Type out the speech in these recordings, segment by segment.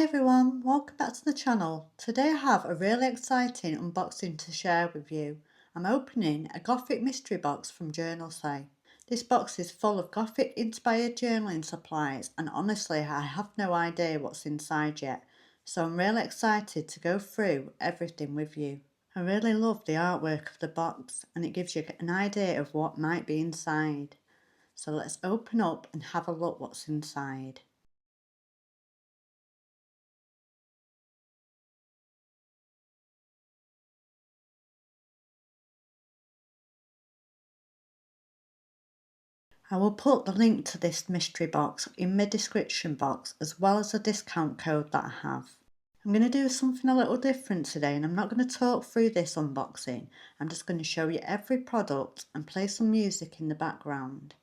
Hi everyone, welcome back to the channel. Today I have a really exciting unboxing to share with you. I'm opening a Gothic mystery box from Journalsay. This box is full of Gothic inspired journaling supplies and honestly I have no idea what's inside yet, so I'm really excited to go through everything with you. I really love the artwork of the box and it gives you an idea of what might be inside. So let's open up and have a look what's inside. I will put the link to this mystery box in my description box as well as a discount code that I have. I'm going to do something a little different today and I'm not going to talk through this unboxing. I'm just going to show you every product and play some music in the background.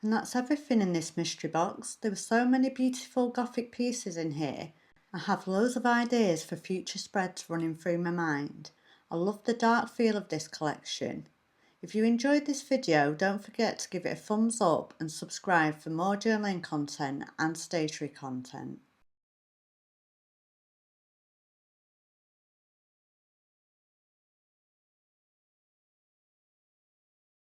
And that's everything in this mystery box. There were so many beautiful Gothic pieces in here. I have loads of ideas for future spreads running through my mind. I love the dark feel of this collection. If you enjoyed this video, don't forget to give it a thumbs up and subscribe for more journaling content and stationery content.